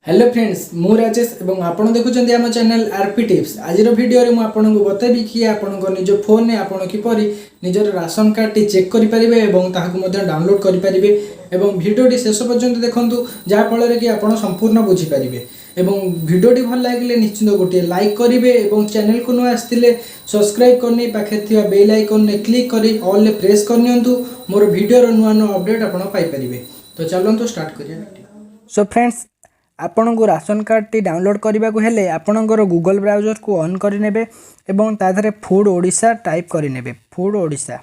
Hello friends मु राजेश एवं आपण देखुछन्ती आम चैनल आरपी टिप्स आज वीडियो रे मु आपनको बतेबी कि आपनको निज फोन ने आपण किपरि निजर राशन कार्ड टी चेक करि परिबे एवं ताहाकु मध्ये डाउनलोड करि परिबे एवं वीडियो टी शेष पर्यंत देखंतु जा फल रे कि आपण संपूर्ण बुझी परिबे एवं वीडियो टी भल लागिले निश्चित गोटे लाइक करिवे एवं चैनल को न आस्तिले सब्सक्राइब करने पाखे थिया बेल आइकन ने क्लिक करी ऑल ने प्रेस करनियंतु मोर वीडियो रो नुआ नुआ अपडेट आपण पाई परिबे। तो चलंतु स्टार्ट करिया। सो फ्रेंड्स आपण को राशन कार्ड टी डाउनलोड करने को हेले आपणकर गूगल ब्राउजर को ऑन करने एवं ताधरे फूड ओडिशा टाइप करने फूड ओडिशा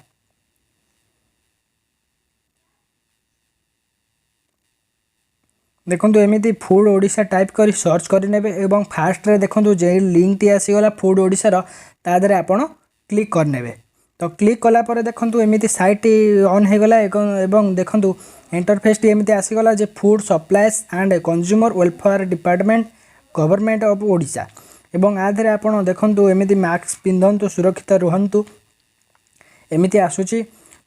देखो एमती फूड ओडिशा टाइप कर सर्च करने एवं फास्ट रे देखो जे लिंक टी आसीगला फूड ओडिशार ताधरे आपण क्लिक करने तो क्लिक कलापर देखो एमती साइट ऑन हो गला एवं देखो इंटरफेस टी एमती आसीगला जे food supplies and consumer welfare department government of Odisha एवं आधे आपण देखो एमती मास्क पिंधतु सुरक्षित रुहतु एमती आसूची।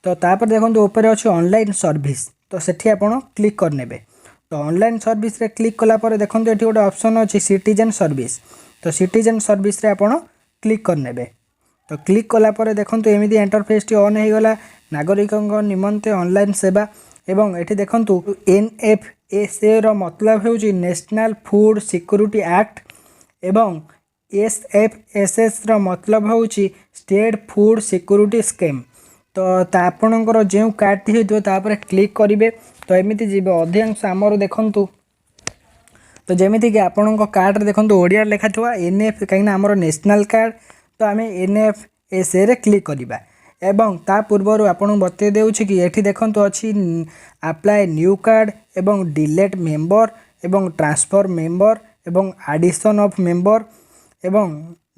तो तापर देखो ऊपर अच्छे ऑनलाइन सर्विस तो सेठी आपण क्लिक करने तो ऑनलाइन सर्विस रे क्लिक कलापर देखो ये गोटे ऑप्शन अच्छी सिटीजन सर्विस तो सिटीजन सर्विस रे आपण क्लिक करने तो क्लिक कलापर देखो एमती इंटरफेस टी ऑन हो गला नागरिकों निमंते ऑनलाइन सेवा एवं एठी देखंतु NFSA रो मतलब हेउची नेशनल फूड सिक्योरिटी एक्ट एवं SFSS रो मतलब हेउची स्टेट फूड सिक्योरिटी स्कीम। तो आपणकर जो कार्ड हो तापर क्लिक करेंगे तो एमती जी अधिकांश आमर देखंतु तो जमीती कि आपण कार्ड देखो ओडिया लिखा थोड़ा NF कहीं आमर नेशनल कार्ड तो आम NFSA रे क्लिक करवा एवं ता पूर्वर आपन बते देउछि कि एठी देखंतु अछि अप्लाई न्यू कार्ड एवं डिलीट मेंबर एवं ट्रांसफर मेंबर एवं एडिशन ऑफ मेंबर एवं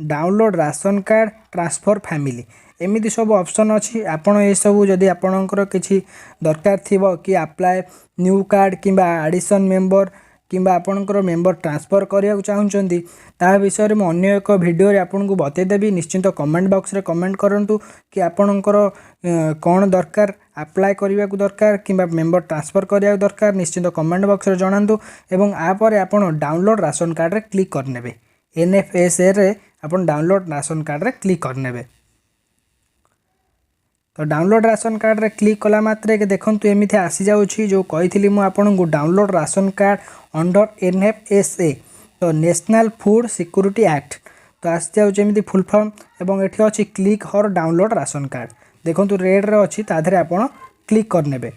download ration card transfer family एमिति सब ऑप्शन अछि। आपण ए सब जदि आपणकर किछि दरकार थिबो कि अप्लाई न्यू कार्ड किंबा एडिशन मेंबर किंबा आपणकर मेंबर ट्रांसफर करिया चाहउचंदी ता विषय में अन्य एक वीडियो रे आपन को बतेदेवी निश्चिंत कमेंट बॉक्स रे कमेंट करंतु कि आपणकर कौन दरकार अप्लाई करने को दरकार किंबा मेंबर ट्रांसफर करिया दरकार निश्चिंत कमेंट बॉक्स रे जणांतु एवं आपर आपन डाउनलोड राशन कार्ड रे क्लिक करने NFSA रे आपन डाउनलोड राशन कार्ड रे क्लिक करने तो डाउनलोड राशन कार्ड रे क्लिक कला मात्रे के देखंतु एमिथे आसी जाउछि जो कहिथिली मु आपन को download ration card under NFSA तो नेशनल फूड सिक्योरिटी एक्ट तो आसी जाउछि एमिति फुल फॉर्म एवं एठी अछि क्लिक हर डाउनलोड राशन कार्ड देखंतु रेड रे अछि ताधरे आपन क्लिक करनेबे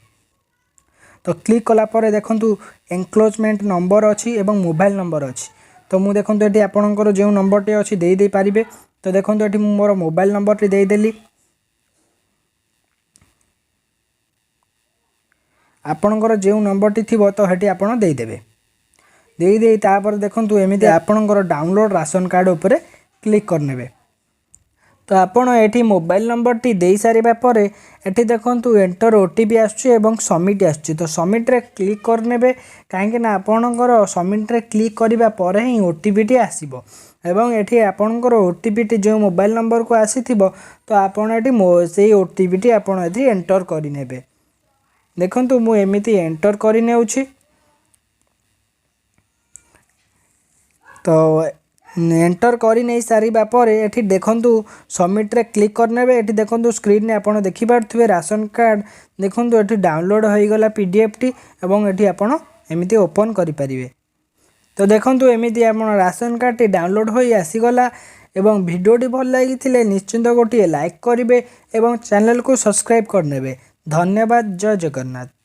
तो क्लिक कला परे देखंतु एनक्लोजमेंट नंबर अछि एवं मोबाइल नंबर अछि तो मु देखंतु एठी आपनकर जे नंबर टे अछि देई पारिबे तो देखंतु एठी मु मोर मोबाइल नंबर टे देई देली आपणकर जो नंबर टी थी तो हेटी आपण देदेवे दे तापर देखंतु एमिति आपणकर डाउनलोड राशन कार्ड उपरे क्लिक करनेबे तो आपण एठी मोबाइल नंबर टी दे सारिबा परे एठी देखंतु एंटर OTP आछी एवं सबमिट आछी तो सबमिट रे क्लिक करनेबे काहे कि ना आपणकर सबमिट रे क्लिक करिबा परे ही OTP टी आसीबो एवं एठी आपणकर OTP टी जो मोबाइल नंबर को आसीथिबो तो आपण एठी सेही OTP टी आपण एठी एंटर करिनेबे देखंतु मु एमिति एंटर करि नेउछि तो एंटर करि नै सारिबा परे एठी देखंतु सबमिट रे क्लिक करनेबे एठी देखंतु स्क्रीन ने आपण देखि पारथुबे राशन कार्ड देखंतु एठी डाउनलोड होई गला PDF टी एवं एठी आपण एमिति ओपन करि परिबे तो देखंतु एमिति आपण राशन कार्ड टी डाउनलोड होई आसी गला एवं वीडियो टी भल लागिथिले निश्चिंत गोटी लाइक करिवे एवं चैनल को सब्सक्राइब करनेबे। धन्यवाद। जय जगन्नाथ।